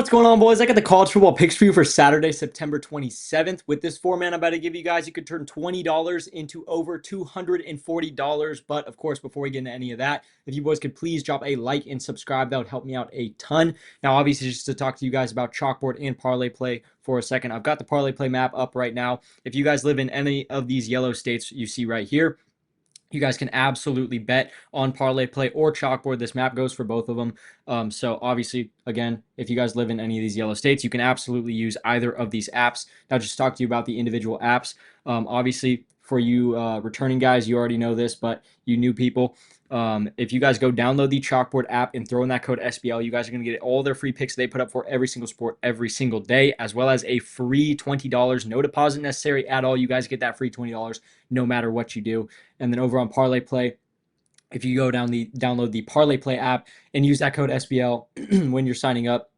What's going on, boys? I got the college football picks for you for Saturday, September 27th. With this format I'm about to give you guys, you could turn $20 into over $240. But of course, before we get into any of that, if you boys could please drop a like and subscribe, that would help me out a ton. Now, obviously, just to talk to you guys about chalkboard and parlay play for a second, I've got the parlay play map up right now. If you guys live in any of these yellow states you see right here, you guys can absolutely bet on parlay play or chalkboard. This map goes for both of them. So obviously, again, if you guys live in any of these yellow states, you can absolutely use either of these apps. Now, just talk to you about the individual apps. Obviously, for you returning guys, you already know this, but you new people, if you guys go download the chalkboard app and throw in that code SBL, you guys are going to get all their free picks they put up for every single sport every single day, as well as a free $20, no deposit necessary at all. You guys get that free $20 no matter what you do. And then over on parlay play, if you go download the parlay play app and use that code SBL when you're signing up,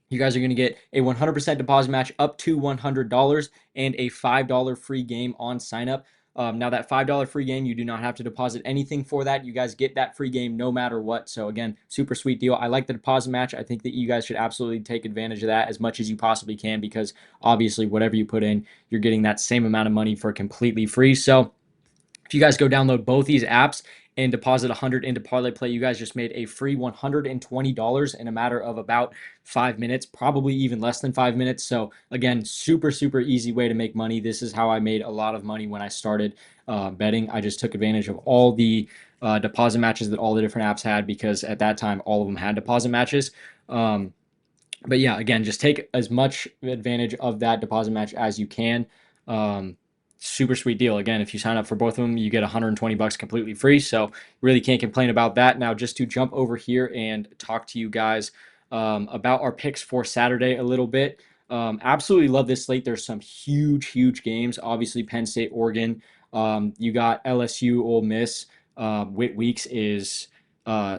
you guys are going to get a 100% deposit match up to $100 and a $5 free game on sign up. Now, that $5 free game, you do not have to deposit anything for that. You guys get that free game no matter what. So, again, super sweet deal. I like the deposit match. I think that you guys should absolutely take advantage of that as much as you possibly can because, obviously, whatever you put in, you're getting that same amount of money for completely free. So, if you guys go download both these apps and deposit 100 into parlay play, you guys just made a free $120 in a matter of about 5 minutes, probably even less than 5 minutes. So again, super easy way to make money. This is how I made a lot of money when I started betting. I just took advantage of all the deposit matches that all the different apps had because at that time all of them had deposit matches. But yeah, again, just take as much advantage of that deposit match as you can. Super sweet deal. Again, if you sign up for both of them, you get 120 bucks completely free. So really can't complain about that. Now, just to jump over here and talk to you guys about our picks for Saturday a little bit. Absolutely love this slate. There's some huge games. Obviously, Penn State, Oregon. You got LSU, Ole Miss. Whit Weeks is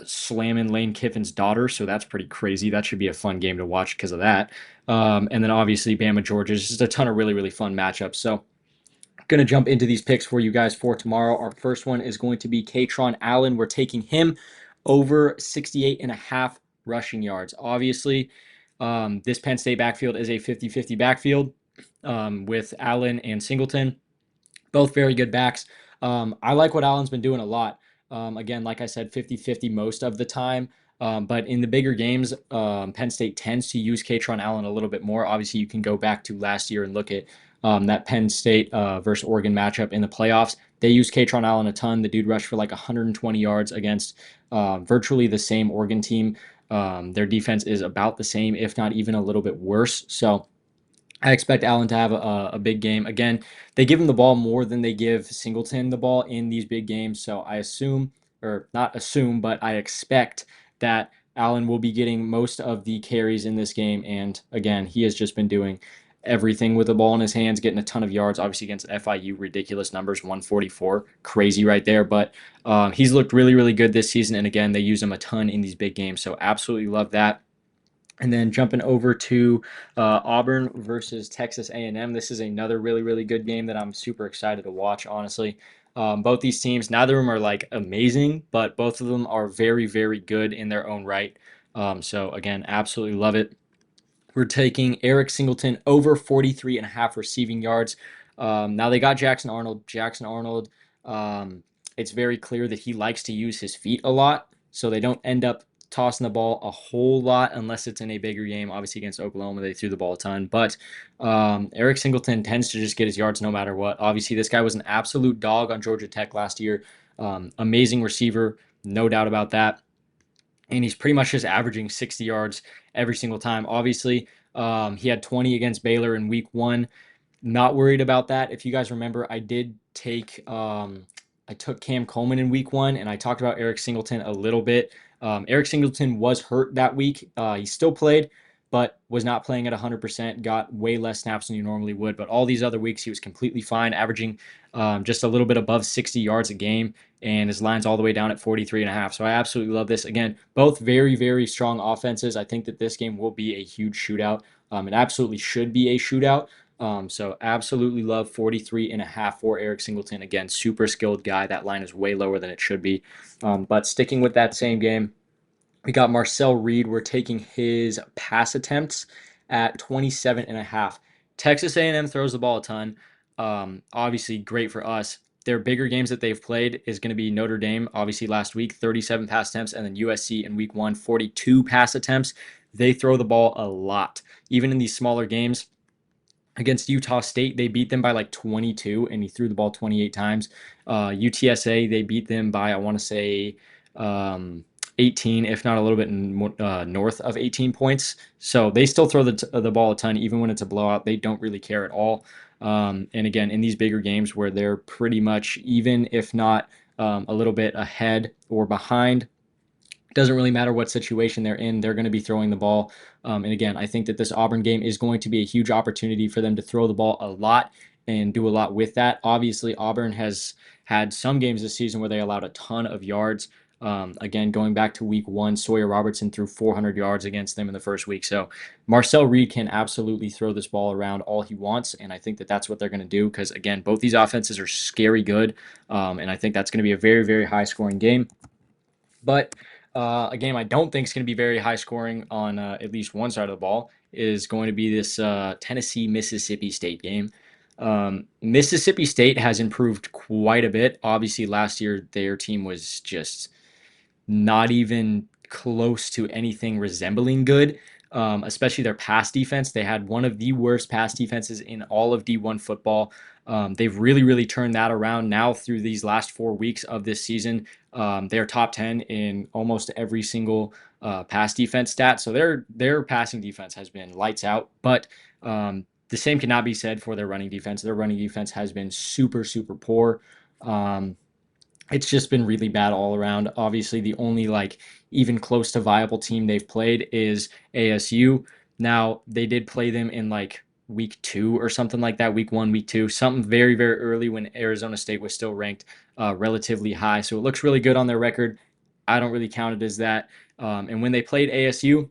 slamming Lane Kiffin's daughter, so that's pretty crazy. That should be a fun game to watch because of that. And then obviously Bama, Georgia. Just a ton of really fun matchups. So going to jump into these picks for you guys for tomorrow. Our first one is going to be Kaytron Allen. We're taking him over 68.5 rushing yards. Obviously, this Penn State backfield is a 50-50 backfield with Allen and Singleton. Both very good backs. I like what Allen's been doing a lot. Again, like I said, 50-50 most of the time. But in the bigger games, Penn State tends to use Kaytron Allen a little bit more. Obviously, you can go back to last year and look at that Penn State versus Oregon matchup in the playoffs. They used Kaytron Allen a ton. The dude rushed for like 120 yards against virtually the same Oregon team. Their defense is about the same, if not even a little bit worse. So I expect Allen to have a big game. Again, they give him the ball more than they give Singleton the ball in these big games. So I assume, or not assume, but I expect that Allen will be getting most of the carries in this game. And again, he has just been doing everything with the ball in his hands, getting a ton of yards. Obviously against FIU, ridiculous numbers, 144, crazy right there. But he's looked really good this season. And again, they use him a ton in these big games. So absolutely love that. And then jumping over to Auburn versus Texas A&M. This is another really good game that I'm super excited to watch, honestly. Both these teams, neither of them are like amazing, but both of them are very good in their own right. So again, absolutely love it. We're taking Eric Singleton over 43.5 receiving yards. Now they got Jackson Arnold. Jackson Arnold, it's very clear that he likes to use his feet a lot, so they don't end up tossing the ball a whole lot unless it's in a bigger game. Obviously against Oklahoma, they threw the ball a ton. But Eric Singleton tends to just get his yards no matter what. Obviously, this guy was an absolute dog on Georgia Tech last year. Amazing receiver, no doubt about that. And he's pretty much just averaging 60 yards every single time. Obviously, he had 20 against Baylor in week 1. Not worried about that. If you guys remember, I took Cam Coleman in week 1, and I talked about Eric Singleton a little bit. Eric Singleton was hurt that week. He still played, but was not playing at 100%, got way less snaps than you normally would. But all these other weeks, he was completely fine, averaging just a little bit above 60 yards a game, and his line's all the way down at 43.5. So I absolutely love this. Again, both very strong offenses. I think that this game will be a huge shootout. It absolutely should be a shootout. So absolutely love 43.5 for Eric Singleton. Again, super skilled guy. That line is way lower than it should be. But sticking with that same game, We got Marcel Reed. We're taking his pass attempts at 27 and a half. Texas A&M throws the ball a ton. Obviously, great for us. Their bigger games that they've played is going to be Notre Dame, obviously last week, 37 pass attempts, and then USC in week 1, 42 pass attempts. They throw the ball a lot. Even in these smaller games, against Utah State, they beat them by like 22, and he threw the ball 28 times. UTSA, they beat them by, I want to say, 18, if not a little bit north of 18 points. So they still throw the ball a ton, even when it's a blowout. They don't really care at all. And again, in these bigger games where they're pretty much even, if not a little bit ahead or behind, doesn't really matter what situation they're in, they're going to be throwing the ball. And again, I think that this Auburn game is going to be a huge opportunity for them to throw the ball a lot and do a lot with that. Obviously, Auburn has had some games this season where they allowed a ton of yards. Again, going back to week 1, Sawyer Robertson threw 400 yards against them in the first week. So Marcel Reed can absolutely throw this ball around all he wants. And I think that that's what they're going to do because, again, both these offenses are scary good. And I think that's going to be a very, very high scoring game. But a game I don't think is going to be very high scoring on at least one side of the ball is going to be this Tennessee-Mississippi State game. Mississippi State has improved quite a bit. Obviously, last year their team was just not even close to anything resembling good, especially their pass defense. They had one of the worst pass defenses in all of D1 football. They've really, really turned that around now through these last 4 weeks of this season. They're top 10 in almost every single pass defense stat. So their passing defense has been lights out. But the same cannot be said for their running defense. Their running defense has been super, super poor. It's just been really bad all around. Obviously, the only like even close to viable team they've played is ASU. Now, they did play them in like week 2 or something like that, week 1, week 2, something very, very early when Arizona State was still ranked relatively high. So it looks really good on their record. I don't really count it as that. And when they played ASU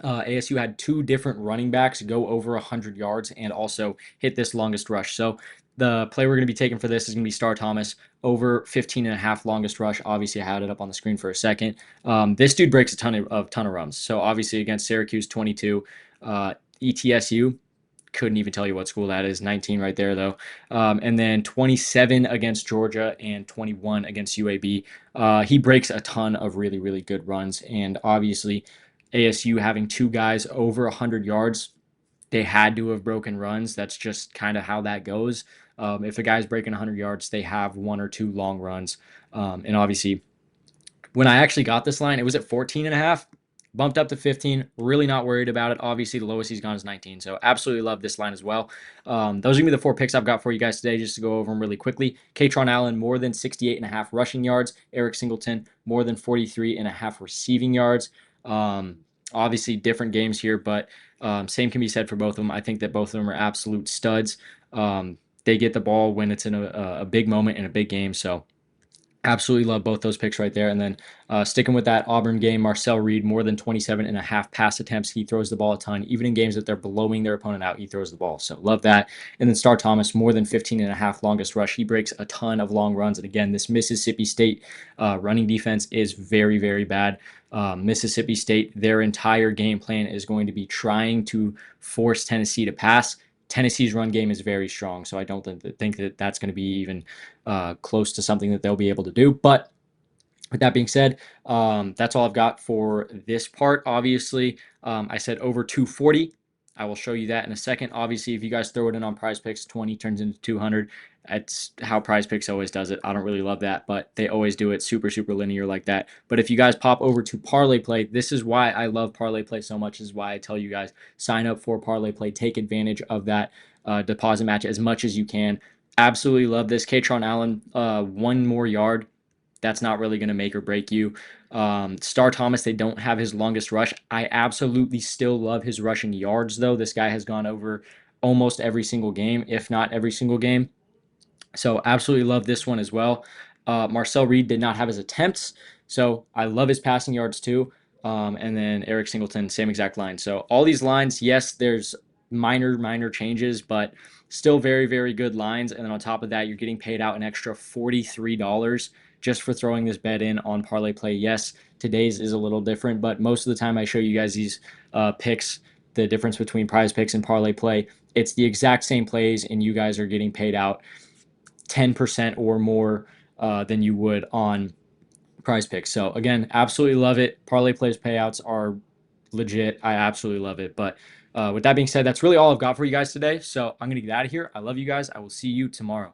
had 2 different running backs go over 100 yards and also hit this longest rush. So the play we're going to be taking for this is going to be Star Thomas over 15 and a half longest rush. Obviously, I had it up on the screen for a second. This dude breaks a ton of runs. So obviously against Syracuse, 22. ETSU, couldn't even tell you what school that is. 19 right there, though. And then 27 against Georgia and 21 against UAB. He breaks a ton of really, really good runs. And obviously, ASU having 2 guys over 100 yards, they had to have broken runs. That's just kind of how that goes. If a guy's breaking 100 yards, they have 1 or 2 long runs. And obviously, when I actually got this line, it was at 14 and a half, bumped up to 15. Really not worried about it. Obviously, the lowest he's gone is 19. So absolutely love this line as well. Those are going to be the 4 picks I've got for you guys today, just to go over them really quickly. Katron Allen, more than 68 and a half rushing yards. Eric Singleton, more than 43 and a half receiving yards. Obviously, different games here, but same can be said for both of them. I think that both of them are absolute studs. They get the ball when it's in a big moment in a big game. So absolutely love both those picks right there. And then sticking with that Auburn game, Marcel Reed, more than 27 and a half pass attempts. He throws the ball a ton. Even in games that they're blowing their opponent out, he throws the ball. So love that. And then Star Thomas, more than 15 and a half longest rush. He breaks a ton of long runs. And again, this Mississippi State running defense is very, very bad. Mississippi State, their entire game plan is going to be trying to force Tennessee to pass. Tennessee's run game is very strong, so I don't think that that's going to be even close to something that they'll be able to do. But with that being said, that's all I've got for this part. Obviously, I said over 240. I will show you that in a second. Obviously, if you guys throw it in on Prizepicks, 20 turns into 200. That's how Prizepicks always does it. I don't really love that, but they always do it super, super linear like that. But if you guys pop over to Parlay Play, this is why I love Parlay Play so much. This is why I tell you guys, sign up for Parlay Play. Take advantage of that deposit match as much as you can. Absolutely love this. Katron Allen, 1 more yard. That's not really going to make or break you. Star Thomas, they don't have his longest rush. I absolutely still love his rushing yards, though. This guy has gone over almost every single game, if not every single game. So absolutely love this one as well. Marcel Reed did not have his attempts, so I love his passing yards too. And then Eric Singleton, same exact line. So all these lines, yes, there's minor changes, but still very, very good lines. And then on top of that, you're getting paid out an extra $43 just for throwing this bet in on Parlay Play. Yes, today's is a little different, but most of the time I show you guys these picks, the difference between Prizepicks and Parlay Play. It's the exact same plays, and you guys are getting paid out 10% or more than you would on Prizepicks. So again, absolutely love it. Parlay Plays payouts are legit. I absolutely love it. But with that being said, that's really all I've got for you guys today. So I'm going to get out of here. I love you guys. I will see you tomorrow.